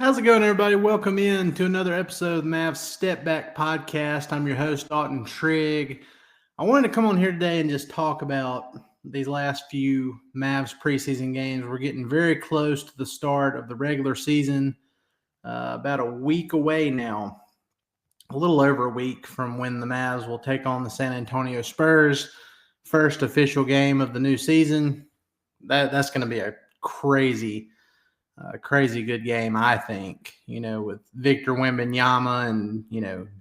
How's it going, everybody? Welcome in to another episode of the Mavs Step Back Podcast. I'm your host, Dalton Trigg. I wanted to come on here today and just talk about these last few Mavs preseason games. We're getting very close to the start of the regular season, about a week away now, a little over a week from when the Mavs will take on the San Antonio Spurs. First official game of the new season. That's going to be a crazy good game, I think, with Victor Wembanyama and,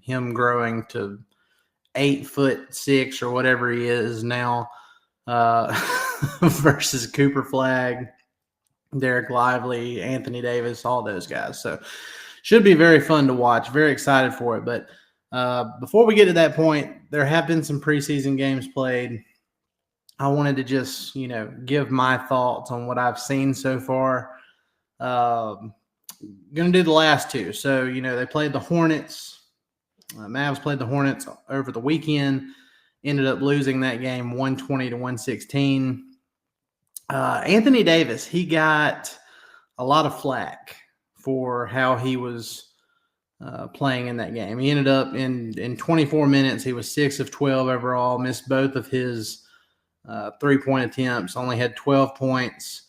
him growing to 8'6" or whatever he is now versus Cooper Flagg, Derek Lively, Anthony Davis, all those guys. So should be very fun to watch. Very excited for it. But before we get to that point, there have been some preseason games played. I wanted to just, give my thoughts on what I've seen so far. Going to do the last two. So, they played the Hornets. Mavs played the Hornets over the weekend. Ended up losing that game 120 to 116. Anthony Davis, he got a lot of flack for how he was playing in that game. He ended up in 24 minutes. He was 6 of 12 overall, missed both of his 3-point attempts, only had 12 points.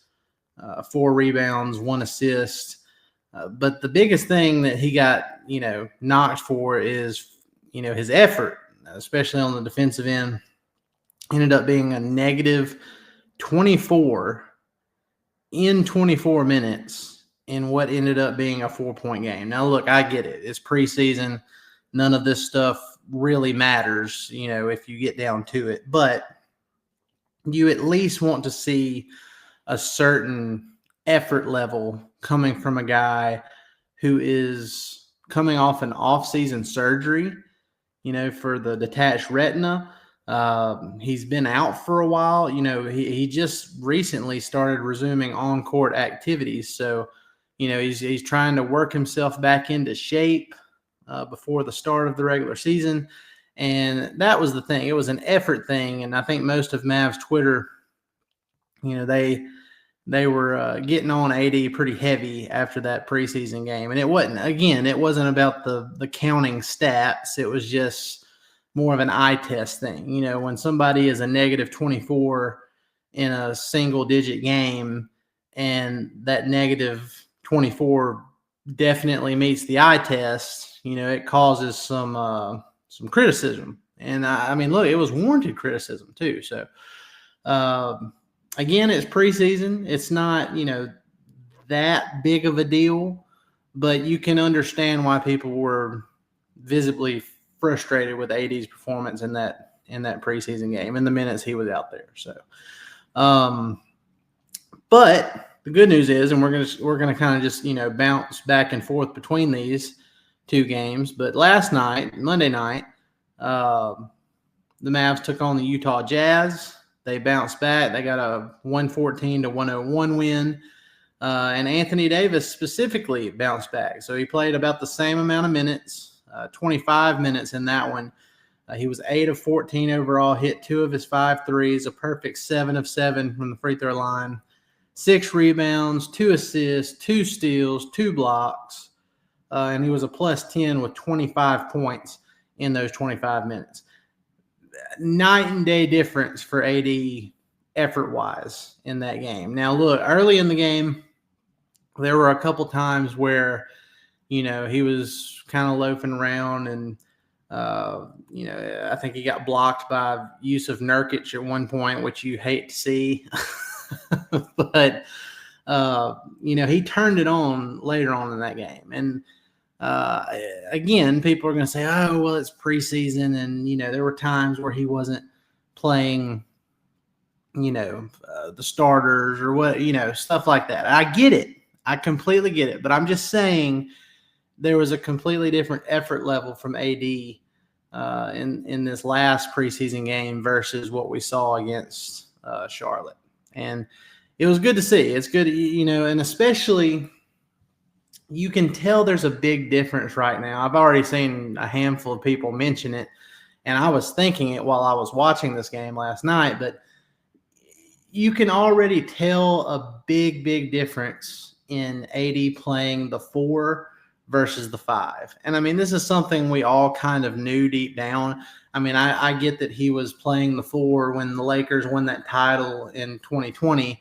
4 rebounds, 1 assist. But the biggest thing that he got, knocked for is, his effort, especially on the defensive end. Ended up being a negative 24 in 24 minutes in what ended up being a 4-point game. Now, look, I get it. It's preseason. None of this stuff really matters, if you get down to it. But you at least want to see a certain effort level coming from a guy who is coming off an off-season surgery, for the detached retina. He's been out for a while. He just recently started resuming on-court activities. So, he's trying to work himself back into shape before the start of the regular season. And that was the thing. It was an effort thing. And I think most of Mavs Twitter, they were getting on AD pretty heavy after that preseason game. And it wasn't about the counting stats. It was just more of an eye test thing. When somebody is a negative 24 in a single-digit game and that negative 24 definitely meets the eye test, it causes some criticism. And, look, it was warranted criticism too. So, again, it's preseason. It's not, that big of a deal, but you can understand why people were visibly frustrated with AD's performance in that preseason game in the minutes he was out there. So, but the good news is, and we're gonna kind of just bounce back and forth between these two games. But last night, Monday night, the Mavs took on the Utah Jazz. They bounced back. They got a 114 to 101 win. And Anthony Davis specifically bounced back. So he played about the same amount of minutes, 25 minutes in that one. He was 8 of 14 overall, hit 2 of his 5 threes, a perfect 7 of 7 from the free throw line, 6 rebounds, 2 assists, 2 steals, 2 blocks. And he was a plus 10 with 25 points in those 25 minutes. Night and day difference for AD effort-wise in that game. Now, look, early in the game, there were a couple times where, he was kind of loafing around and, I think he got blocked by Yusuf Nurkic at one point, which you hate to see. But, he turned it on later on in that game. And, again, people are going to say, oh, well, it's preseason. And, there were times where he wasn't playing, the starters or what, stuff like that. I get it. I completely get it. But I'm just saying there was a completely different effort level from AD in this last preseason game versus what we saw against Charlotte. And it was good to see. It's good, and especially – you can tell there's a big difference right now. I've already seen a handful of people mention it, and I was thinking it while I was watching this game last night, but you can already tell a big difference in AD playing the 4 versus the 5. And I mean, this is something we all kind of knew deep down. I mean, I get that he was playing the 4 when the Lakers won that title in 2020,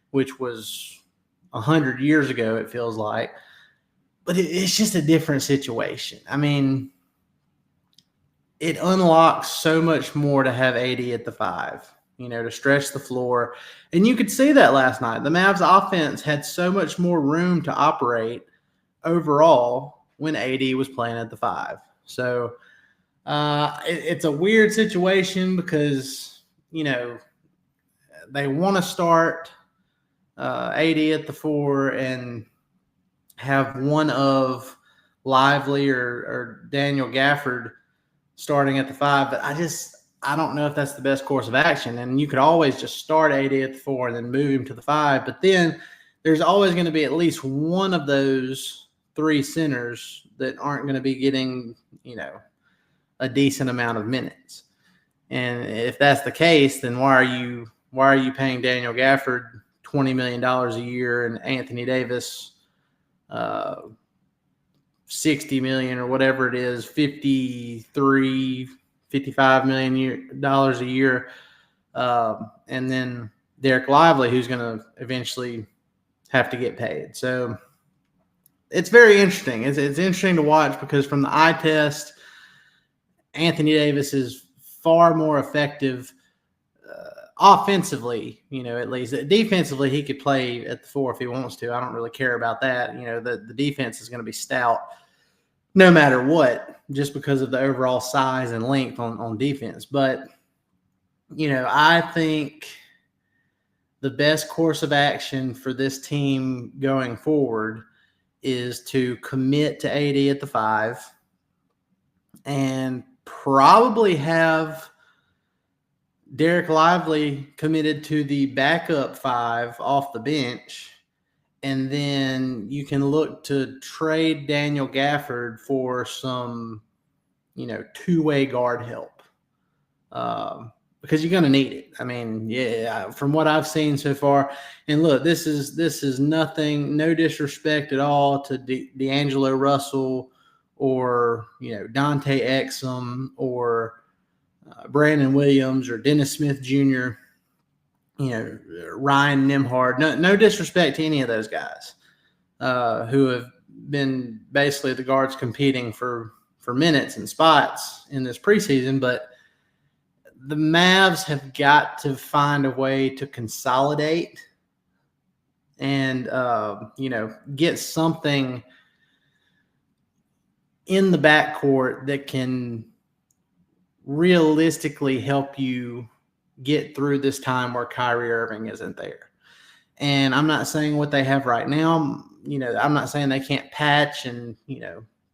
which was 100 years ago, it feels like. But it's just a different situation. I mean, it unlocks so much more to have AD at the 5, to stretch the floor. And you could see that last night. The Mavs offense had so much more room to operate overall when AD was playing at the 5. So it's a weird situation because, they want to start AD at the 4 and have one of Lively or Daniel Gafford starting at the 5, but I don't know if that's the best course of action. And you could always just start AD at the 4 and then move him to the 5, but then there's always going to be at least one of those 3 centers that aren't going to be getting, a decent amount of minutes. And if that's the case, then why are you paying Daniel Gafford $20 million a year and Anthony Davis $60 million or whatever it is, $55 million a year, and then Derek Lively, who's going to eventually have to get paid. So it's very interesting. It's interesting to watch because from the eye test, Anthony Davis is far more effective offensively, at least. Defensively, he could play at the 4 if he wants to. I don't really care about that. The defense is going to be stout no matter what, just because of the overall size and length on defense. But, I think the best course of action for this team going forward is to commit to AD at the 5 and probably have Derek Lively committed to the backup 5 off the bench, and then you can look to trade Daniel Gafford for some, two-way guard help because you're going to need it. I mean, yeah, from what I've seen so far, and look, this is nothing, no disrespect at all to D'Angelo Russell or Dante Exum or Brandon Williams or Dennis Smith Jr., Ryan Nimhard. No disrespect to any of those guys who have been basically the guards competing for minutes and spots in this preseason, but the Mavs have got to find a way to consolidate and, get something in the backcourt that can realistically help you get through this time where Kyrie Irving isn't there. And I'm not saying what they have right now, I'm not saying they can't patch and,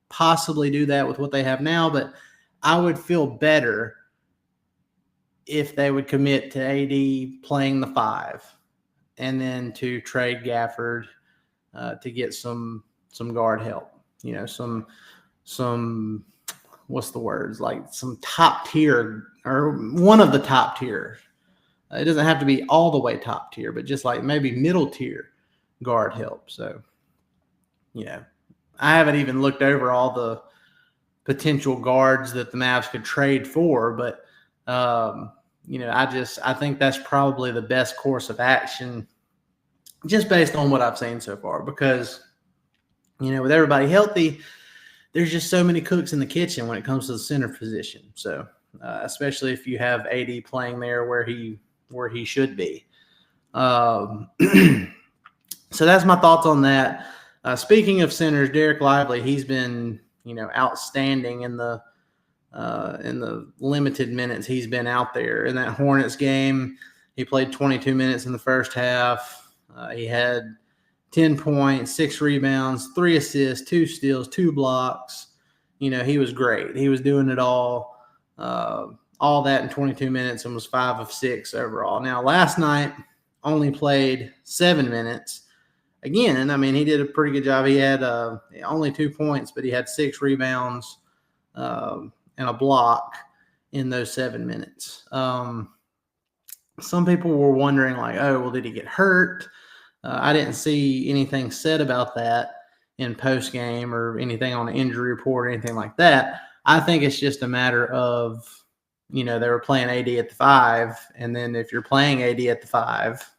possibly do that with what they have now, but I would feel better if they would commit to AD playing the 5 and then to trade Gafford to get some guard help, some what's the words, like some top tier or one of the top tier. It doesn't have to be all the way top tier, but just like maybe middle tier guard help. So, I haven't even looked over all the potential guards that the Mavs could trade for, but, I think that's probably the best course of action just based on what I've seen so far because, with everybody healthy, there's just so many cooks in the kitchen when it comes to the center position. So, especially if you have AD playing there where he should be. So that's my thoughts on that. Speaking of centers, Derek Lively, he's been, outstanding in the limited minutes he's been out there. In that Hornets game, he played 22 minutes in the first half. He had 10 points, 6 rebounds, 3 assists, 2 steals, 2 blocks. He was great. He was doing it all that in 22 minutes and was 5 of 6 overall. Now, last night only played 7 minutes. Again, I mean, he did a pretty good job. He had only 2 points, but he had 6 rebounds and a block in those 7 minutes. Some people were wondering, like, oh, well, did he get hurt? I didn't see anything said about that in post game or anything on the injury report or anything like that. I think it's just a matter of, they were playing AD at the 5, and then if you're playing AD at the 5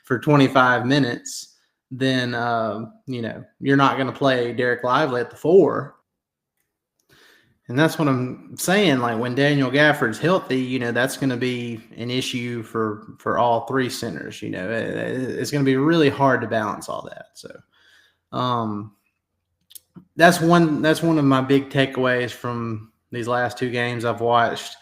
for 25 minutes, then you're not going to play Derek Lively at the 4. And that's what I'm saying. Like, when Daniel Gafford's healthy, that's going to be an issue for all 3 centers. It's going to be really hard to balance all that. So, that's one of my big takeaways from these last 2 games I've watched.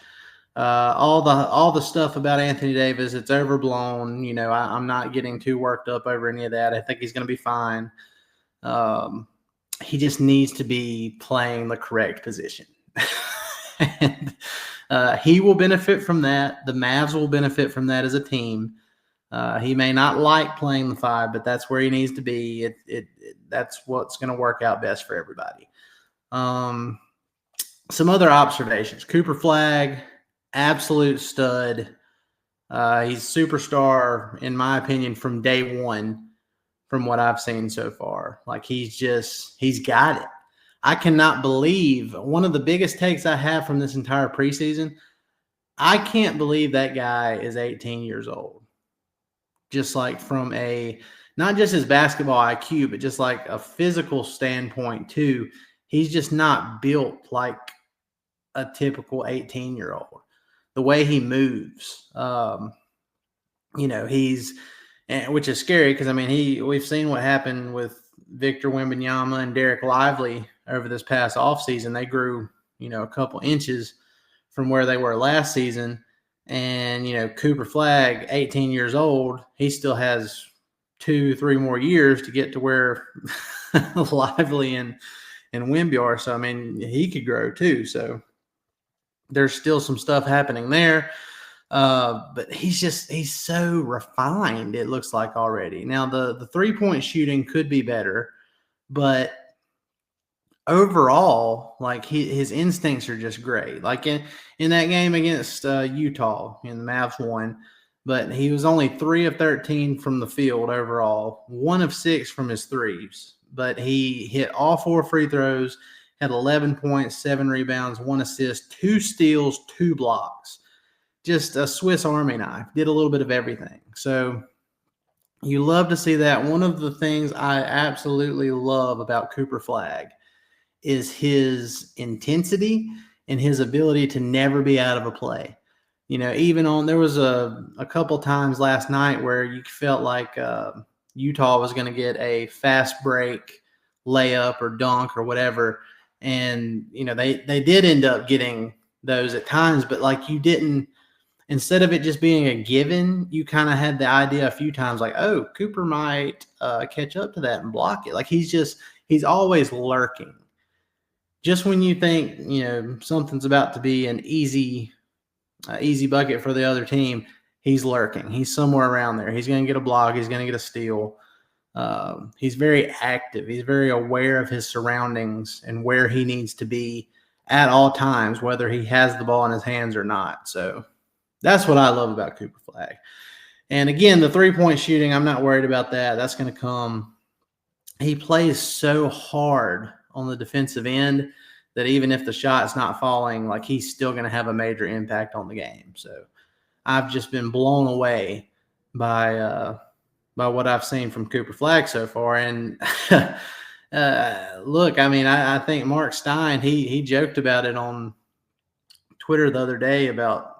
All the stuff about Anthony Davis, it's overblown. I'm not getting too worked up over any of that. I think he's going to be fine. He just needs to be playing the correct position. And he will benefit from that. The Mavs will benefit from that as a team. He may not like playing the 5, but that's where he needs to be. That's what's going to work out best for everybody. Some other observations. Cooper Flagg, absolute stud. He's superstar, in my opinion, from day one, from what I've seen so far. Like, he's got it. I cannot believe, one of the biggest takes I have from this entire preseason, I can't believe that guy is 18 years old. Just like from not just his basketball IQ, but just like a physical standpoint too. He's just not built like a typical 18-year-old. The way he moves, which is scary because, we've seen what happened with Victor Wembanyama and Derek Lively over this past offseason. They grew, a couple inches from where they were last season. And, Cooper Flagg, 18 years old, he still has 2-3 more years to get to where Lively and Wemby are. So, he could grow too. So there's still some stuff happening there. But he's so refined, it looks like already. Now, the 3-point shooting could be better, but overall, like, his instincts are just great. Like in that game against Utah, the Mavs won, but he was only 3 of 13 from the field overall, 1 of 6 from his threes. But he hit all 4 free throws, had 11 points, 7 rebounds, 1 assist, 2 steals, 2 blocks. Just a Swiss Army knife. Did a little bit of everything. So you love to see that. One of the things I absolutely love about Cooper Flagg is his intensity and his ability to never be out of a play. There was a couple times last night where you felt like Utah was going to get a fast break layup or dunk or whatever. And, they did end up getting those at times, but like, you didn't, instead of it just being a given, you kind of had the idea a few times like, oh, Cooper might catch up to that and block it. Like, he's always lurking. Just when you think, something's about to be an easy bucket for the other team, he's lurking. He's somewhere around there. He's going to get a block. He's going to get a steal. He's very active. He's very aware of his surroundings and where he needs to be at all times, whether he has the ball in his hands or not. So that's what I love about Cooper Flagg. And again, the 3-point shooting, I'm not worried about that. That's going to come. He plays so hard on the defensive end that even if the shot's not falling, like, he's still going to have a major impact on the game. So I've just been blown away by what I've seen from Cooper Flagg so far. And look, I think Mark Stein, he joked about it on Twitter the other day about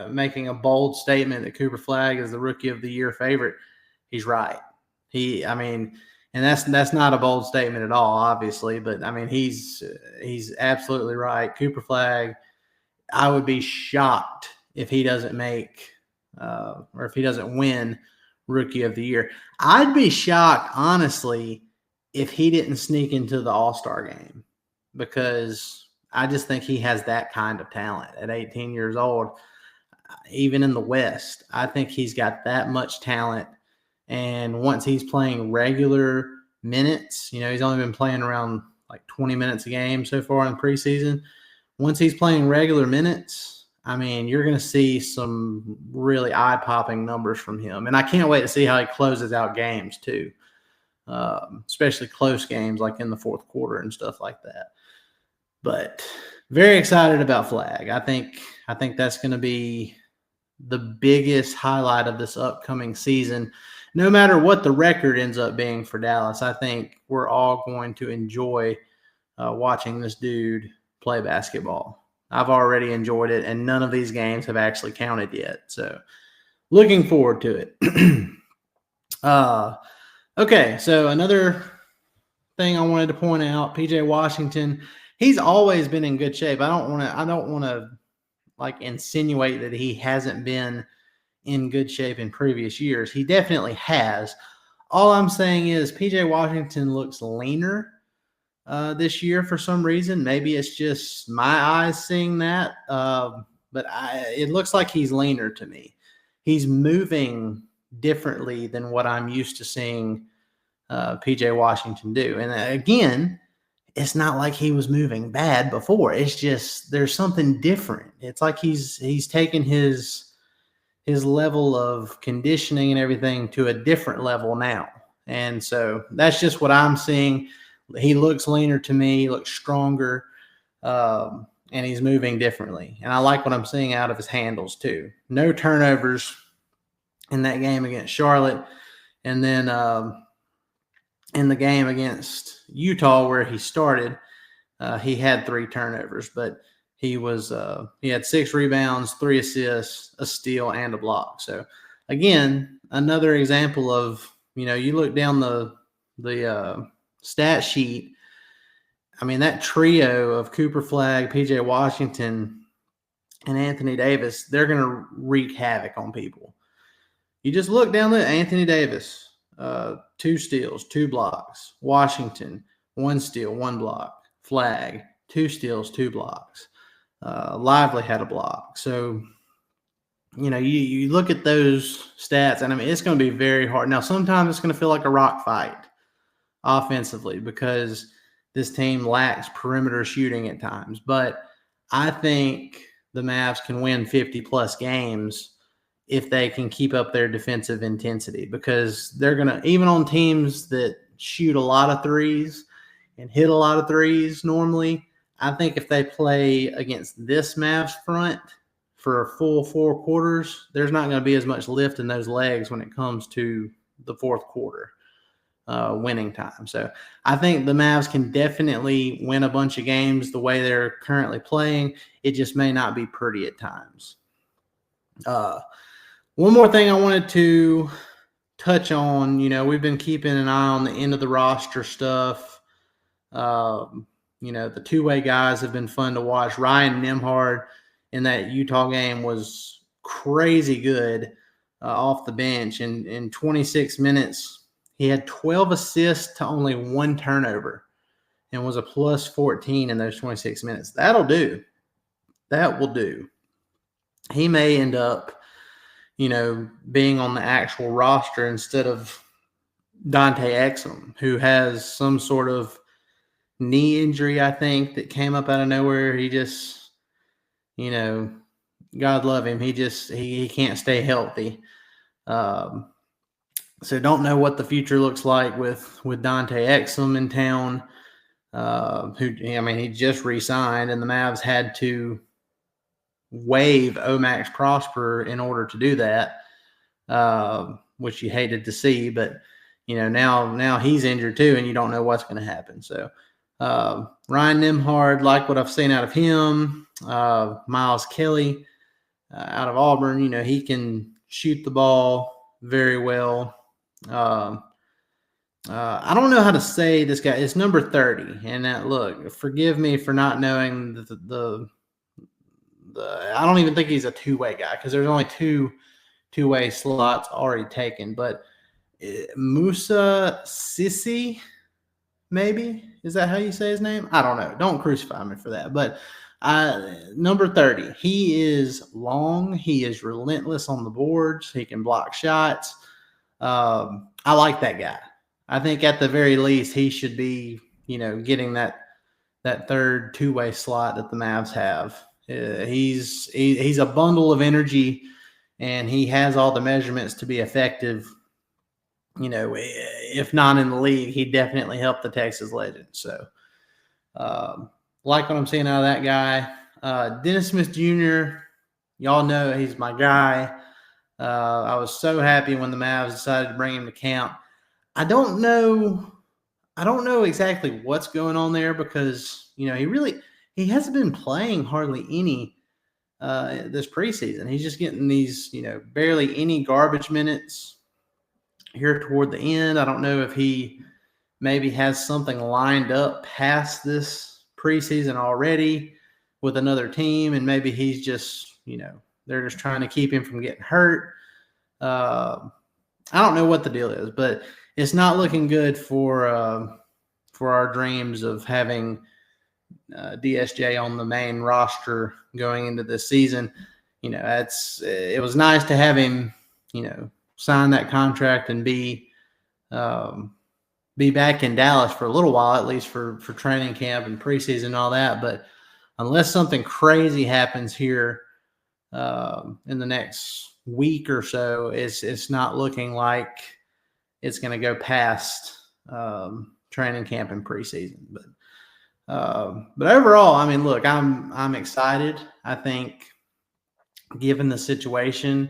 making a bold statement that Cooper Flagg is the Rookie of the Year favorite. He's right. And that's not a bold statement at all, obviously, but he's absolutely right. Cooper Flagg, I would be shocked if he doesn't make or if he doesn't win Rookie of the Year. I'd be shocked, honestly, if he didn't sneak into the All-Star game, because I just think he has that kind of talent at 18 years old. Even in the West, I think he's got that much talent. And once he's playing regular minutes, he's only been playing around like 20 minutes a game so far in preseason. Once he's playing regular minutes, I mean, you're going to see some really eye-popping numbers from him. And I can't wait to see how he closes out games too, especially close games like in the fourth quarter and stuff like that. But very excited about Flagg. I think that's going to be the biggest highlight of this upcoming season. No matter what the record ends up being for Dallas, I think we're all going to enjoy watching this dude play basketball. I've already enjoyed it, and none of these games have actually counted yet. So looking forward to it. Okay, so another thing I wanted to point out, PJ Washington, he's always been in good shape. I don't want to like insinuate that he hasn't been in good shape in previous years. He definitely has. All I'm saying is PJ Washington looks leaner this year for some reason. Maybe it's just my eyes seeing that, but it looks like he's leaner to me. He's moving differently than what I'm used to seeing PJ Washington do. And again, it's not like he was moving bad before. It's just there's something different. It's like he's taken his level of conditioning and everything to a different level now. And so that's just what I'm seeing. He looks leaner to me, he looks stronger, and he's moving differently. And I like what I'm seeing out of his handles too. No turnovers in that game against Charlotte. And then in the game against Utah where he started, he had 3 turnovers, but he had 6 rebounds, 3 assists, a steal, and a block. So again, another example of, you look down the stat sheet. I mean, that trio of Cooper Flagg, PJ Washington, and Anthony Davis, they're going to wreak havoc on people. You just look down there, Anthony Davis, 2 steals, 2 blocks. Washington, 1 steal, 1 block. Flagg, 2 steals, 2 blocks. Lively had a block. So, you look at those stats, and I mean, it's going to be very hard. Now, sometimes it's going to feel like a rock fight offensively because this team lacks perimeter shooting at times. But I think the Mavs can win 50-plus games if they can keep up their defensive intensity, because they're going to, even on teams that shoot a lot of threes and hit a lot of threes normally, I think if they play against this Mavs front for a full 4 quarters, there's not going to be as much lift in those legs when it comes to the fourth quarter winning time. So I think the Mavs can definitely win a bunch of games the way they're currently playing. It just may not be pretty at times. One more thing I wanted to touch on, we've been keeping an eye on the end of the roster stuff. The two-way guys have been fun to watch. Ryan Nembhard in that Utah game was crazy good off the bench. In 26 minutes, he had 12 assists to only 1 turnover and was a plus 14 in those 26 minutes. That'll do. That will do. He may end up, being on the actual roster instead of Dante Exum, who has some sort of knee injury, I think, that came up out of nowhere. He just, God love him. He can't stay healthy. So don't know what the future looks like with Dante Exum in town. He just re-signed, and the Mavs had to waive Omax Prosper in order to do that, which you hated to see. But now he's injured too, and you don't know what's going to happen. So Ryan Nembhard, like what I've seen out of him. Miles Kelly out of Auburn, he can shoot the ball very well. I don't know how to say this guy. It's number 30, and look, forgive me for not knowing the I don't even think he's a two-way guy because there's only two-way slots already taken. But Musa Sissi, maybe, is that how you say his name? I don't know. Don't crucify me for that. But number 30, he is long. He is relentless on the boards. He can block shots. I like that guy. I think at the very least he should be, getting that third two-way slot that the Mavs have. He's a bundle of energy, and he has all the measurements to be effective. You know, if not in the league, he definitely helped the Texas Legends. So, like what I'm seeing out of that guy. Dennis Smith Jr., y'all know he's my guy. I was so happy when the Mavs decided to bring him to camp. I don't know exactly what's going on there because, you know, he hasn't been playing hardly any this preseason. He's just getting these, you know, barely any garbage minutes here toward the end. I don't know if he maybe has something lined up past this preseason already with another team, and maybe he's just, you know, they're just trying to keep him from getting hurt. I don't know what the deal is, but it's not looking good for our dreams of having DSJ on the main roster going into this season. You know, it was nice to have him, you know, sign that contract and be back in Dallas for a little while, at least for training camp and preseason and all that. But unless something crazy happens here in the next week or so, it's not looking like it's going to go past training camp and preseason. But overall, I mean, look, I'm excited. I think, given the situation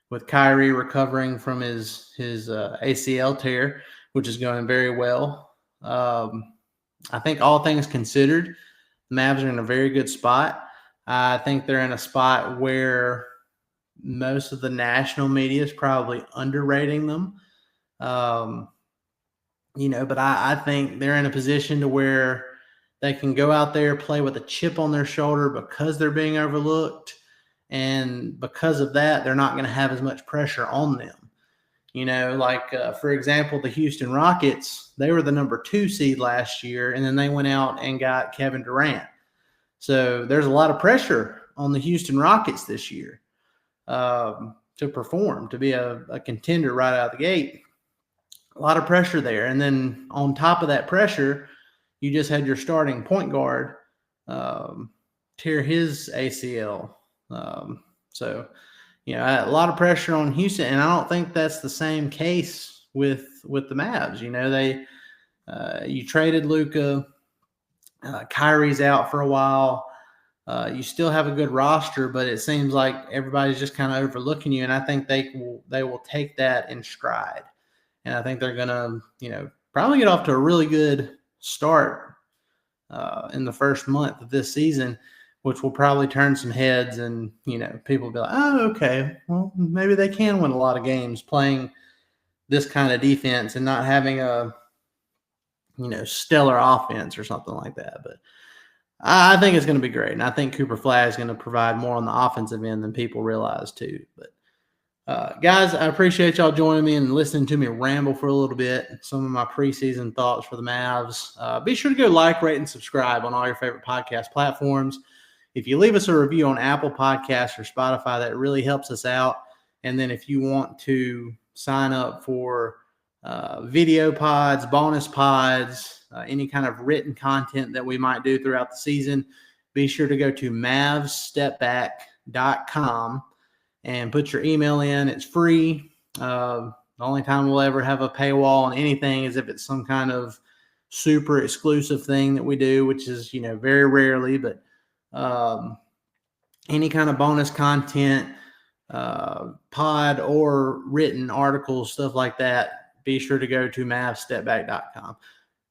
with Kyrie recovering from his ACL tear, which is going very well, I think all things considered, the Mavs are in a very good spot. I think they're in a spot where most of the national media is probably underrating them. You know, but I think they're in a position to where they can go out there, play with a chip on their shoulder because they're being overlooked. And because of that, they're not going to have as much pressure on them. You know, like, for example, the Houston Rockets, they were the number 2 seed last year, and then they went out and got Kevin Durant. So there's a lot of pressure on the Houston Rockets this year to perform, to be a contender right out of the gate. A lot of pressure there. And then on top of that pressure, you just had your starting point guard tear his ACL. So, you know, a lot of pressure on Houston, and I don't think that's the same case with the Mavs. You know, you traded Luka, Kyrie's out for a while. You still have a good roster, but it seems like everybody's just kind of overlooking you, and I think they will take that in stride. And I think they're going to, you know, probably get off to a really good start in the first month of this season, which will probably turn some heads, and, you know, people will be like, oh, okay, well, maybe they can win a lot of games playing this kind of defense and not having a, you know, stellar offense or something like that. But I think it's going to be great, and I think Cooper Flagg is going to provide more on the offensive end than people realize too. But guys, I appreciate y'all joining me and listening to me ramble for a little bit. Some of my preseason thoughts for the Mavs. Be sure to go like, rate, and subscribe on all your favorite podcast platforms. If you leave us a review on Apple Podcasts or Spotify, that really helps us out. And then if you want to sign up for video pods, bonus pods, any kind of written content that we might do throughout the season, be sure to go to mavsstepback.com and put your email in. It's free. The only time we'll ever have a paywall on anything is if it's some kind of super exclusive thing that we do, which is, you know, very rarely, but any kind of bonus content, pod or written articles, stuff like that, be sure to go to mavsstepback.com.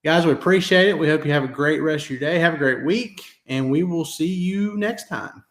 Guys, we appreciate it. We hope you have a great rest of your day. Have a great week, and we will see you next time.